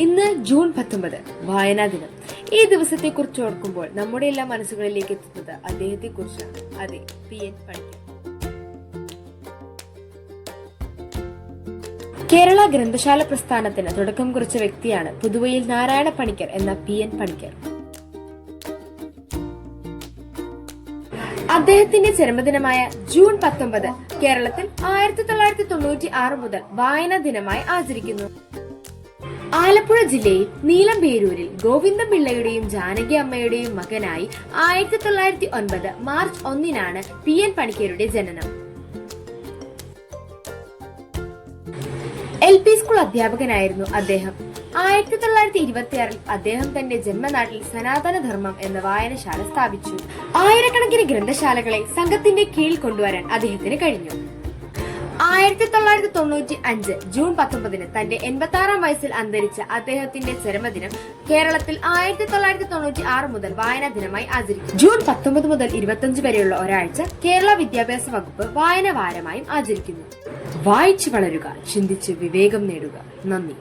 ഇന്ന് ജൂൺ 19 വായനാ ദിനം. ഈ ദിവസത്തെ കുറിച്ച് ഓർക്കുമ്പോൾ നമ്മുടെ എല്ലാ മനസ്സുകളിലേക്ക് എത്തുന്നത് അദ്ദേഹത്തെ കുറിച്ചാണ്. അതെ, PN പണിക്കർ. കേരള ഗ്രന്ഥശാല പ്രസ്ഥാനത്തിന് തുടക്കം കുറിച്ച വ്യക്തിയാണ് പുതുവയിൽ നാരായണ പണിക്കർ എന്ന PN പണിക്കർ. അദ്ദേഹത്തിന്റെ ജന്മദിനമായ ജൂൺ 19 കേരളത്തിൽ 1996 മുതൽ വായനാ ദിനമായി ആചരിക്കുന്നു. ആലപ്പുഴ ജില്ലയിൽ നീലംപേരൂരിൽ ഗോവിന്ദപിള്ളയുടെയും ജാനകി അമ്മയുടെയും മകനായി 1909 മാർച്ച് 1-നാണ് PN പണിക്കരുടെ ജനനം. LP സ്കൂൾ അധ്യാപകനായിരുന്നു അദ്ദേഹം. 1926 അദ്ദേഹം തന്റെ ജന്മനാട്ടിൽ സനാതന ധർമ്മം എന്ന വായനശാല സ്ഥാപിച്ചു. ആയിരക്കണക്കിന് ഗ്രന്ഥശാലകളെ സംഘത്തിന്റെ കീഴിൽ കൊണ്ടുവരാൻ അദ്ദേഹത്തിന് കഴിഞ്ഞു. 1995 ജൂൺ 19 തന്റെ 86-ാം വയസ്സിൽ അന്തരിച്ച അദ്ദേഹത്തിന്റെ ചരമദിനം കേരളത്തിൽ 1996 മുതൽ വായനാ ദിനമായി ആചരിക്കും. ജൂൺ 19 മുതൽ 25 വരെയുള്ള ഒരാഴ്ച കേരള വിദ്യാഭ്യാസ വകുപ്പ് വായന വാരമായും ആചരിക്കുന്നു. വായിച്ചു വളരുക, ചിന്തിച്ച് വിവേകം നേടുക. നന്ദി.